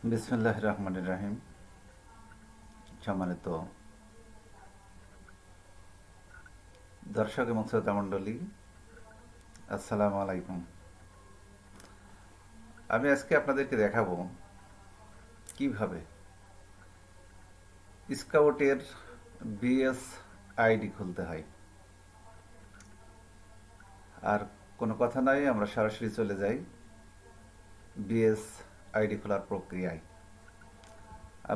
বিসমিল্লাহির রহমানির রহিম। সম্মানিত দর্শক এবং শ্রোতা মণ্ডলী, আসসালামু আলাইকুম। আমি আজকে আপনাদেরকে দেখাবো কিভাবে স্কাউটের বিএস আইডি খুলতে হয়। আর কোনো কথা নয়, আমরা সরাসরি চলে যাই বিএস আইডি খোলার প্রক্রিয়ায়।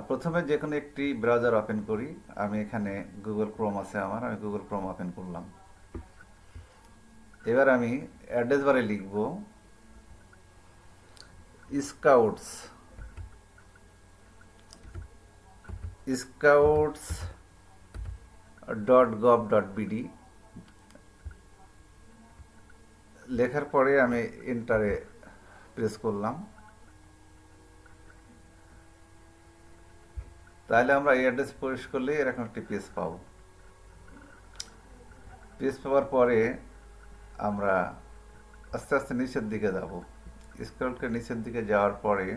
প্রথমে যে কোনো একটি ব্রাউজার ওপেন করি। আমি এখানে গুগল ক্রোম আছে আমি গুগল ক্রোম ওপেন করলাম। এবার আমি অ্যাড্রেস বারে লিখব স্কাউটস scouts.gov.bd লেখার পরে আমি এন্টারে প্রেস করলাম। তাহলে আমরা এই অ্যাড্রেস প্রবেশ করলে এরকম একটি পেজ পাবো। পেজ পাওয়ার পরে আমরা আস্তে আস্তে নিচের দিকে যাব। স্ক্রল করে নিচের দিকে যাওয়ার পরে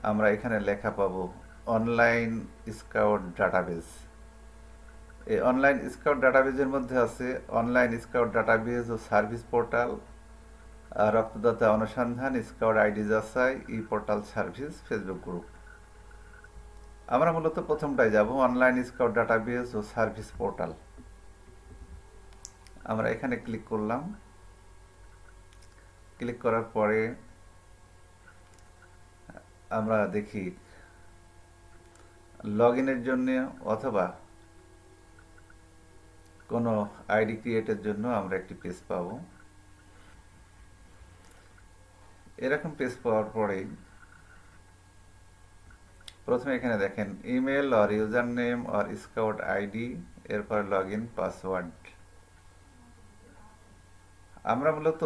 আমরা এখানে লেখা পাবো অনলাইন স্কাউট ডাটাবেজ। এই অনলাইন স্কাউট ডাটাবেজের মধ্যে আছে অনলাইন স্কাউট ডাটাবেজ ও সার্ভিস পোর্টাল, রক্তদাতা অনুসন্ধান, স্কাউট আইডি যাচাই, ই পোর্টাল সার্ভিস, ফেসবুক গ্রুপ। আমরা মূলত প্রথমটায় যাব, অনলাইন স্কাউট ডাটাবেজ ও সার্ভিস পোর্টাল। আমরা এখানে ক্লিক করলাম। ক্লিক করার পরে আমরা দেখি লগ ইনের জন্য অথবা কোনো আইডি ক্রিয়েটের জন্য আমরা একটি পেজ পাবো। এরকম পেজ পাওয়ার পরেই প্রথমে এখানে দেখেন email or user name or scout ID, এরপর লগ ইন পাসওয়ার্ড। আমরা মূলত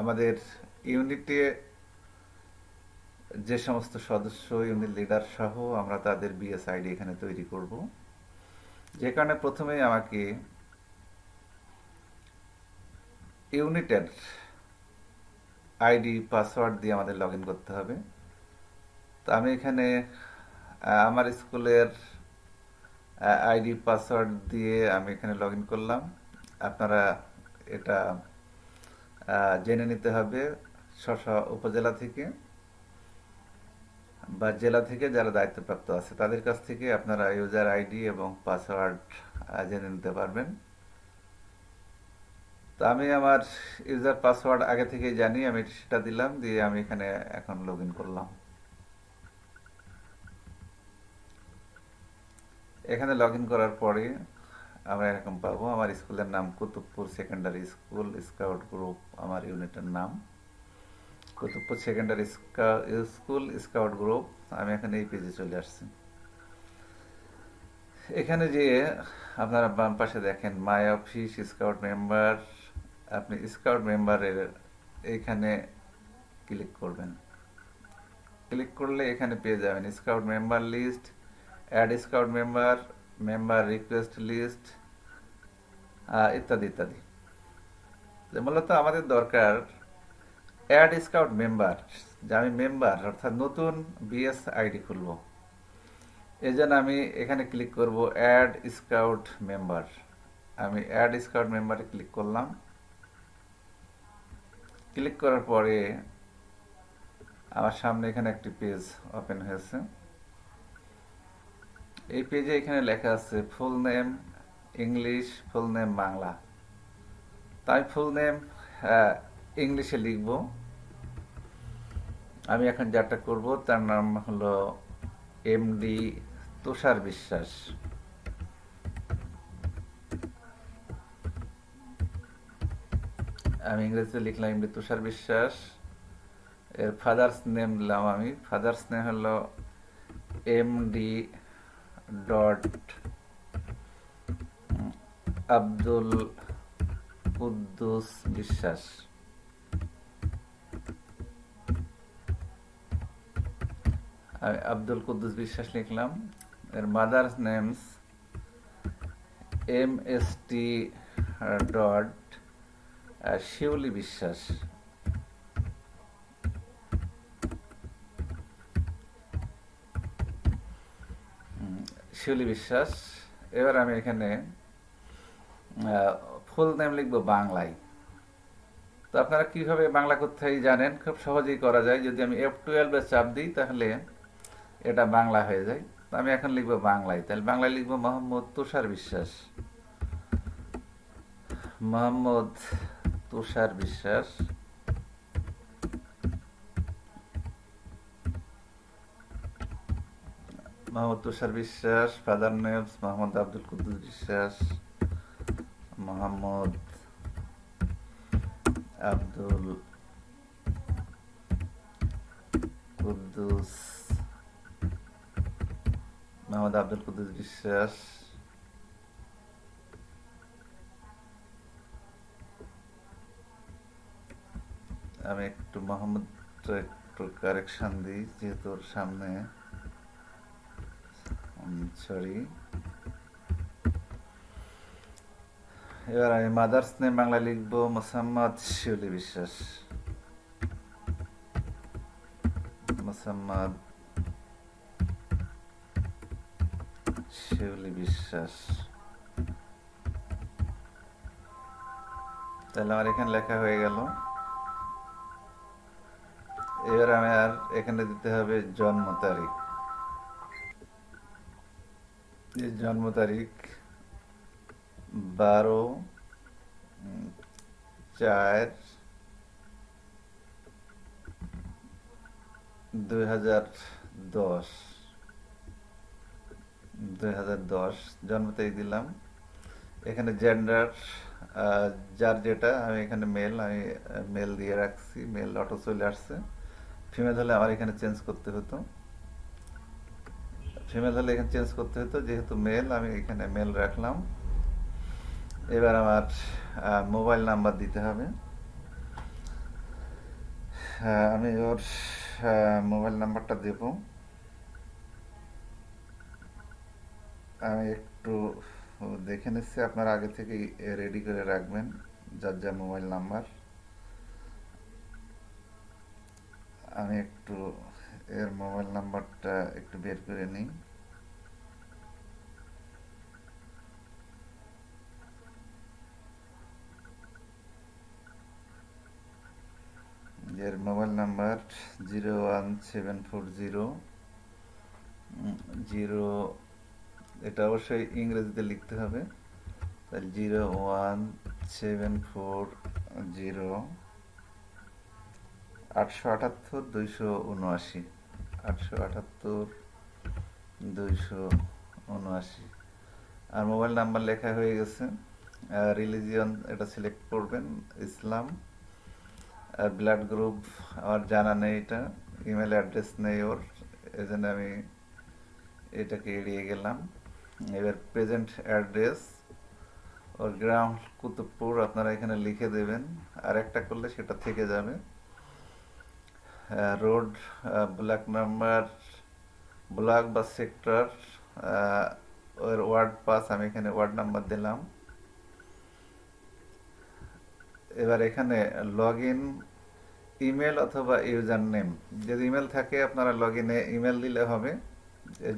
আমাদের ইউনিটে যে সমস্ত সদস্য, ইউনিট লিডার সহ আমরা তাদের বিএস আইডি এখানে তৈরি করব। যে কারণে প্রথমেই আমাকে ইউনিটের আইডি পাসওয়ার্ড দিয়ে আমাদের লগ ইন করতে হবে। তো আমি এখানে আমার স্কুলের আইডি পাসওয়ার্ড দিয়ে আমি এখানে লগ ইন করলাম। আপনারা এটা জেনে নিতে হবে স্ব উপজেলা থেকে বা জেলা থেকে যারা দায়িত্বপ্রাপ্ত আছে তাদের কাছ থেকে আপনারা ইউজার আইডি এবং পাসওয়ার্ড জেনে নিতে পারবেন। তো আমি আমার ইউজার পাসওয়ার্ড আগে থেকেই জানি, আমি সেটা দিলাম, দিয়ে আমি এখানে এখন লগ ইন করলাম। এখানে লগ ইন করার পরে আমরা এরকম পাবো আমার স্কুলের নাম Kutubpur secondary school scout group, আমার ইউনিটের নাম Kutubpur secondary school scout group. আমি এখন এই পেজে চলে আসছি। এখানে যে আপনারা বাম পাশে দেখেন মাই অফিস স্কাউট মেম্বার, আপনি স্কাউট মেম্বারের এইখানে ক্লিক করবেন। ক্লিক করলে এখানে পেয়ে যাবেন scout member list, add scout member, member request list ইত্যাদি ইত্যাদি। মূলত আমাদের দরকার অ্যাড স্কাউট মেম্বার, যে আমি মেম্বার অর্থাৎ নতুন বিএস আইডি খুলব। এই জন্য আমি এখানে ক্লিক করব অ্যাড স্কাউট মেম্বার। আমি অ্যাড স্কাউট মেম্বারে ক্লিক করলাম। ক্লিক করার পরে আমার সামনে এখানে একটি পেজ ওপেন হয়েছে। এই পেজে এখানে লেখা আছে full name English, full name Bangla. তাই ফুল নেম ইংলিশে লিখব। আমি এখন যাটা করব তার নাম হলো এমডি তুষার বিশ্বাস। আমি ইংরেজিতে লিখলাম এমডি তুষার বিশ্বাস। এর ফাদার্স নেম দিলাম, আমি ফাদার্স নেম হলো এমডি ডট আব্দুল কুদ্দুস বিশ্বাস। আমি আব্দুল কুদ্দুস বিশ্বাস লিখলাম। এর মাদার্স নেমস এমএসটি ডট শিউলি বিশ্বাস। শিউলি বিশ্বাস। এবার আমি এখানে ফুল নেম লিখবো বাংলায়। তো আপনারা কিভাবে বাংলা করতে হয় জানেন, খুব সহজেই করা যায়। যদি আমি F12 এ চাপ দিই তাহলে এটা বাংলা হয়ে যায়। তো আমি এখন লিখবো বাংলায়, তাহলে বাংলায় লিখবো মোহাম্মদ তুষার বিশ্বাস। মোহাম্মদ তুষার বিশ্বাস। মোহাম্মদ তুষার বিশ্বাস। ফাদার নেমস মোহাম্মদ আব্দুল কুদ্দুস বিশ্বাস। মোহাম্মদ আব্দুল কুদ্দুস মোহাম্মদ আব্দুল কুদ্দুস বিশ্বাস। আমি একটু মোহাম্মদ একটু কারেকশন দিই, যেহেতু ওর সামনে সরি। এবার আমি মাদার্স নেম বাংলা লিখবো মোসাম্মদ শিউলি বিশ্বাস। মোসাম্মদ শিউলি বিশ্বাস। তাহলে আমার এখানে লেখা হয়ে গেল। এবার আমি আর এখানে দিতে হবে জন্ম তারিখ। এই জন্ম তারিখ 12/4/2010। 2010 জন্ম তারিখ দিলাম। এখানে জেন্ডার যার যেটা, আমি এখানে মেল, আমি মেল দিয়ে রাখছি, মেল অটো চলে আসছে। ফিমেল হলে আমার এখানে চেঞ্জ করতে হতো, ফিমেল হলে এখানে চেঞ্জ করতে হতো, যেহেতু মেল আমি এখানে মেল রাখলাম। এবার আমার মোবাইল নাম্বার দিতে হবে। আমি ওর মোবাইল নাম্বারটা দেব। আমি একটু দেখে নিচ্ছি, আপনারা আগে থেকে রেডি করে রাখবেন যার যা মোবাইল নাম্বার। আমি একটু এর মোবাইল নাম্বারটা একটু বের করে নিই। এর মোবাইল নাম্বার 01740 এটা অবশ্যই ইংরেজিতে লিখতে হবে। তাহলে 01740 878-279, 878-279। আর মোবাইল নাম্বার লেখা হয়ে গেছে। রিলিজিয়ন এটা সিলেক্ট করবেন, ইসলাম। আর ব্লাড গ্রুপ আমার জানা নেই, এটা ইমেল অ্যাড্রেস নেই ওর, এই জন্য আমি এটাকে এড়িয়ে গেলাম। এবার প্রেজেন্ট অ্যাড্রেস, ওর গ্রাম কুতুবপুর, আপনারা এখানে লিখে দেবেন, আর একটা করলে সেটা থেকে যাবে। রোড, ব্লক নাম্বার, ব্লক বা সেক্টর, ওর ওয়ার্ড পাস, আমি এখানে ওয়ার্ড নাম্বার দিলাম। এবার এখানে লগ ইন ইমেল অথবা ইউজার নেম, যদি ইমেল থাকে আপনারা লগ ইনে ইমেল দিলে হবে,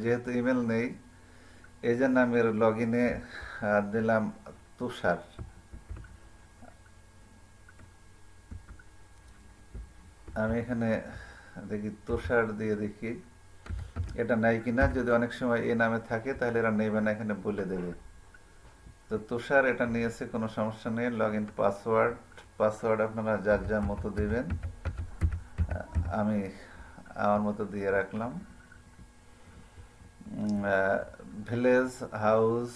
যেহেতু ইমেল নেই এই জন্য আমি লগ ইনে দিলাম তুষার। আমি এখানে দেখি তুষার দিয়ে দেখি এটা নাই কিনা, যদি অনেক সময় এই নামে থাকে তাহলে এরা নেবে না, এখানে বলে দেবে। তো তুষার এটা নিয়েছে, কোনো সমস্যা নেই। লগ ইন পাসওয়ার্ড, পাসওয়ার্ড আপনারা যার যার মতো দিবেন, আমি আমার মতো দিয়ে রাখলাম। ভিলেজ হাউস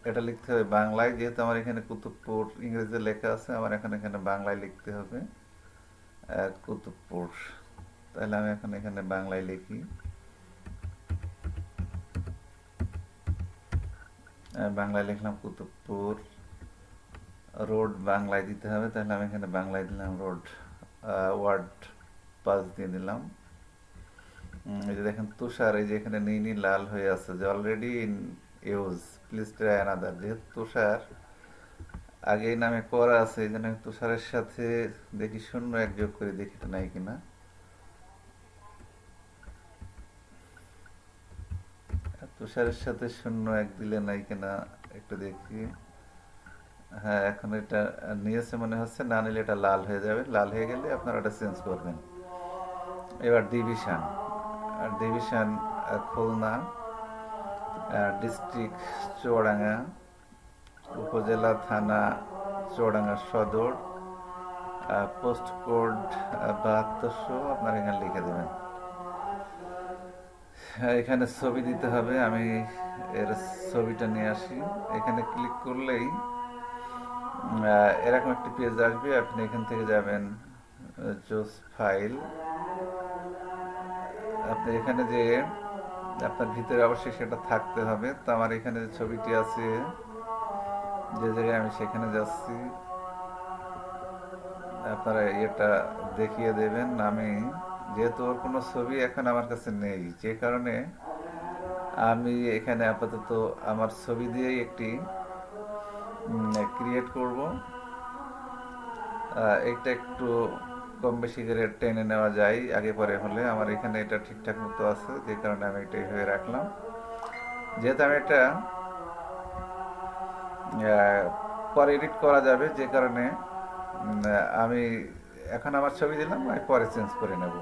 এটা লিখতে হবে বাংলায়, যেহেতু আমার এখানে কুতুবপুর ইংরেজিতে লেখা আছে, আমার এখন এখানে বাংলায় লিখতে হবে কুতুবপুর। তাহলে আমি এখন এখানে বাংলায় লিখি, বাংলায় লিখলাম কুতুবপুর। রোড বাংলায় দিতে হবে, তাহলে আমি এখানে বাংলায় দিলাম রোড। ওয়ার্ড পাস দিয়ে দিলাম। এই যে দেখেন তুষার, এই যে এখানে নীল লাল হয়ে আছে, যে already in use, please try another. যেহেতু তুষার আগে এই নামে করা আছে, এই জন্য আমি তুষারের সাথে দেখি 0-1 যোগ করে দেখি এটা নাই কিনা। তুষারের সাথে 0 1 দিলে নাই কিনা একটু দেখি। হ্যাঁ, এখন এটা নিয়েছে মনে হচ্ছে, না নিলে এটা লাল হয়ে যাবে, লাল হয়ে গেলে আপনারা এটা চেঞ্জ করবেন। এবার division, division Khulna, district Chuadanga, উপজেলা থানা চুয়াডাঙ্গা সদর, পোস্ট কোড 7200 আপনারা এখানে লিখে দেবেন। এখানে ছবি দিতে হবে, আমি এর ছবিটা নিয়ে আসি। এখানে ক্লিক করলেই এরকম একটি পেজ আসবে, আপনি এখান থেকে যাবেন জোস ফাইল। আপনি এখানে যে আপনার ভিতরে অবশ্যই সেটা থাকতে হবে। তো আমার এখানে যে ছবিটি আছে, যে জায়গায় আমি সেখানে যাচ্ছি, আপনারা এটা দেখিয়ে দেবেন। আমি যেহেতু ওর কোনো ছবি এখন আমার কাছে নেই, যে কারণে আমি এখানে আপাতত আমার ছবি দিয়েই একটি ক্রিয়েট করব। এটা একটু কম বেশি করে টেনে নেওয়া যায় আগে পরে হলে, আমার এখানে এটা ঠিকঠাক মতো আছে, যে কারণে আমি এটা এইভাবে রাখলাম। যেহেতু আমি এটা পরে এডিট করা যাবে, যে কারণে আমি এখন আমার ছবি দিলাম, আমি পরে চেঞ্জ করে নেব।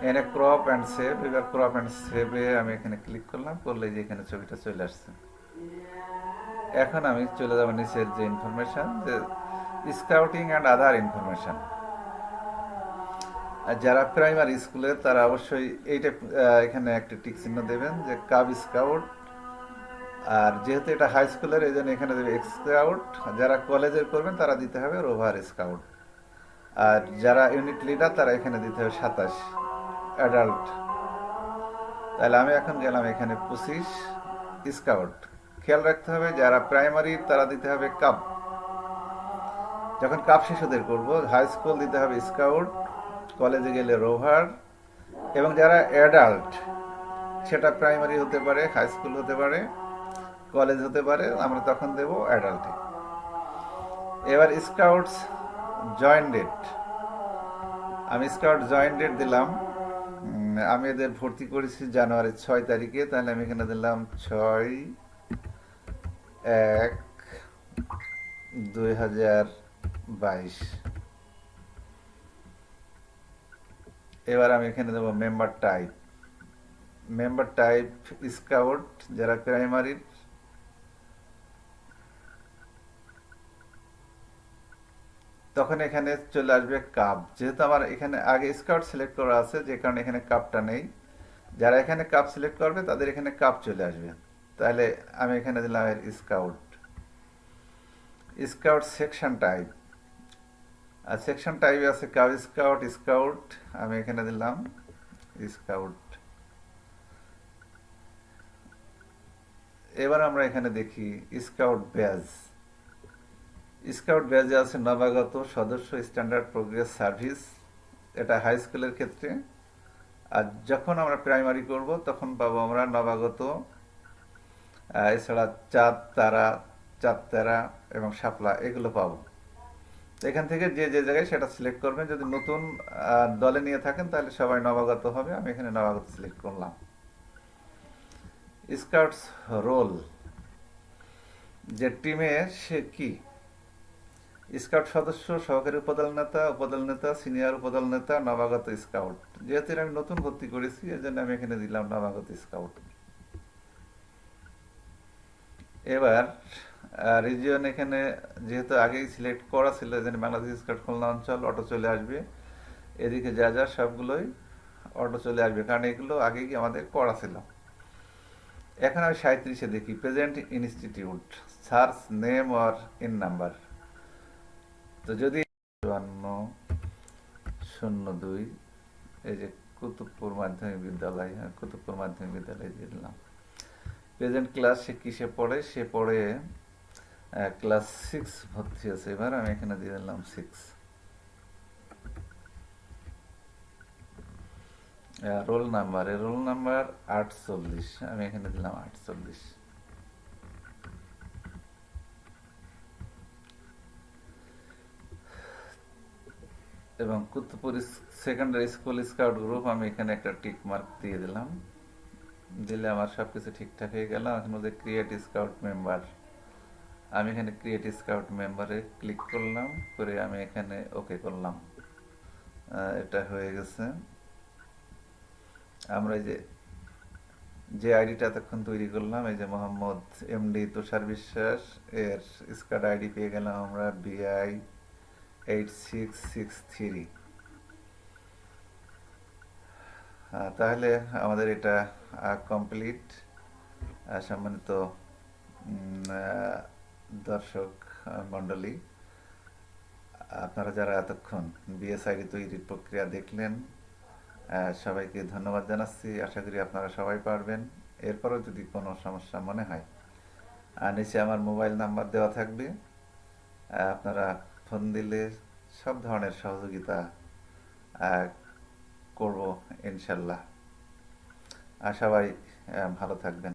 এনে ক্রপ অ্যান্ড সেভ, এবার ক্রপ অ্যান্ড সেভে আমি এখানে ক্লিক করলাম, করলে যে এখানে ছবিটা চলে আসছে। এখন আমি চলে যাব নিচের যে ইনফরমেশন, যে স্কাউটিং অ্যান্ড আদার ইনফরমেশন। আর যারা প্রাইমারি স্কুলে তারা অবশ্যই এইটা এখানে একটা টিক চিহ্ন দেবেন, যে কাব স্কাউট। আর যেহেতু এটা হাই স্কুলের, এই জন্য এখানে দেবে এক্স স্কাউট। যারা কলেজের করবেন তারা দিতে হবে রোভার স্কাউট। আর যারা ইউনিট লিডার তারা এখানে দিতে হবে 27 অ্যাডাল্ট। তাহলে আমি এখন গেলাম এখানে 25 স্কাউট। খেয়াল রাখতে হবে যারা প্রাইমারি তারা দিতে হবে কাপ। যখন কাপ শিশুদের করব, হাই স্কুল দিতে হবে স্কাউট, কলেজে গেলে রোভার। এবং যারা অ্যাডাল্ট, সেটা প্রাইমারি হতে পারে, হাই স্কুল হতে পারে, কলেজ হতে পারে, আমরা তখন দেব অ্যাডাল্টে। এবার স্কাউটস জয়েন ডেট, আমি স্কাউট জয়েন ডেট দিলাম। আমি এদের ভর্তি করেছি জানুয়ারি 6 তারিখে, তাহলে আমি এখানে দিলাম 6/1/2022। এবার আমি এখানে দেবো member type, member type scout যারা প্রাইমারির। তখন এখানে চলে আসবে কাপ, যেহেতু আমার এখানে আগে স্কাউট সিলেক্ট করা আছে, যে কারণে এখানে কাপটা নেই। যারা এখানে কাপ সিলেক্ট করবে তাদের এখানে কাপ চলে আসবে। তাহলে আমি এখানে দিলাম এর স্কাউট। স্কাউট সেকশন টাইপ, আর সেকশন টাইপ আছে কাব স্কাউট, স্কাউট, আমি এখানে দিলাম স্কাউট। এবার আমরা এখানে দেখি স্কাউট ব্যাজ। স্কাউট ব্যাজে আছে নবাগত সদস্য স্ট্যান্ডার্ড প্রোগ্রেস সার্ভিস, এটা হাই স্কুলের ক্ষেত্রে। আর যখন আমরা প্রাইমারি করব তখন পাবো আমরা নবাগত, এছাড়া চাঁদ তারা, চাঁদ তারা এবং শাপলা, এগুলো পাবো। এখান থেকে যে যে জায়গায় সেটা সিলেক্ট করবেন। যদি নতুন দলে নিয়ে থাকেন তাহলে সবাই নবাগত হবে, আমি এখানে নবাগত সিলেক্ট করলাম। স্কাউটস রোল, যে টিমে সে কি, স্কাউট সদস্য, সহকারী উপদল নেতা, উপদল নেতা, সিনিয়র উপদল নেতা, নবাগত স্কাউট। যেহেতু আমি নতুন ভর্তি করেছি, এই জন্য আমি এখানে দিলাম নবাগত স্কাউট। এবার রিজিয়ন, এখানে যেহেতু আগেই সিলেক্ট করা ছিল, এজন্য বাংলাদেশ স্কাউট খুলনা অঞ্চল অটো চলে আসবে। এদিকে যা যা সবগুলোই অটো চলে আসবে, কারণ এগুলো আগেই আমাদের করা ছিল। এখন আমি 37-এ দেখি present institute, search name or in number. তো যদি 5202, এই যে কুতুবপুর মাধ্যমিক বিদ্যালয়, হ্যাঁ কুতুবপুর মাধ্যমিক বিদ্যালয় দিয়ে দিলাম। প্রেজেন্ট ক্লাস সে কিসে পড়ে, সে পড়ে ক্লাস 6 ভর্তি আছে। এবার আমি এখানে দিয়ে দিলাম 6। রোল নাম্বার, রোল নাম্বার 48, আমি এখানে দিলাম 48। এবং Kutubpur secondary school scout group, আমি এখানে একটা টিক মার্ক দিয়ে দিলাম। দিলে আমার সব কিছু ঠিকঠাক হয়ে গেল। এখন বলছে ক্রিয়েট স্কাউট মেম্বার। আমি এখানে ক্রিয়েট স্কাউট মেম্বারে ক্লিক করলাম, করে আমি এখানে ওকে করলাম। এটা হয়ে গেছে। আমরা এই যে যে আইডিটা এতক্ষণ তৈরি করলাম, এই যে মোহাম্মদ এমডি তুষার বিশ্বাস, এর স্কাউট আইডি পেয়ে গেলাম আমরা BI8663। তাহলে আমাদের এটা কমপ্লিট। সম্মানিত দর্শক মণ্ডলী, আপনারা যারা এতক্ষণ বিএসআইডি তৈরির প্রক্রিয়া দেখলেন, সবাইকে ধন্যবাদ জানাচ্ছি। আশা করি আপনারা সবাই পারবেন। এরপরও যদি কোনো সমস্যা মনে হয়, নিচে আমার মোবাইল নাম্বার দেওয়া থাকবে। আপনারা ফোন দিলে সব ধরনের সহযোগিতা করব ইনশাল্লাহ। আর সবাই ভালো থাকবেন।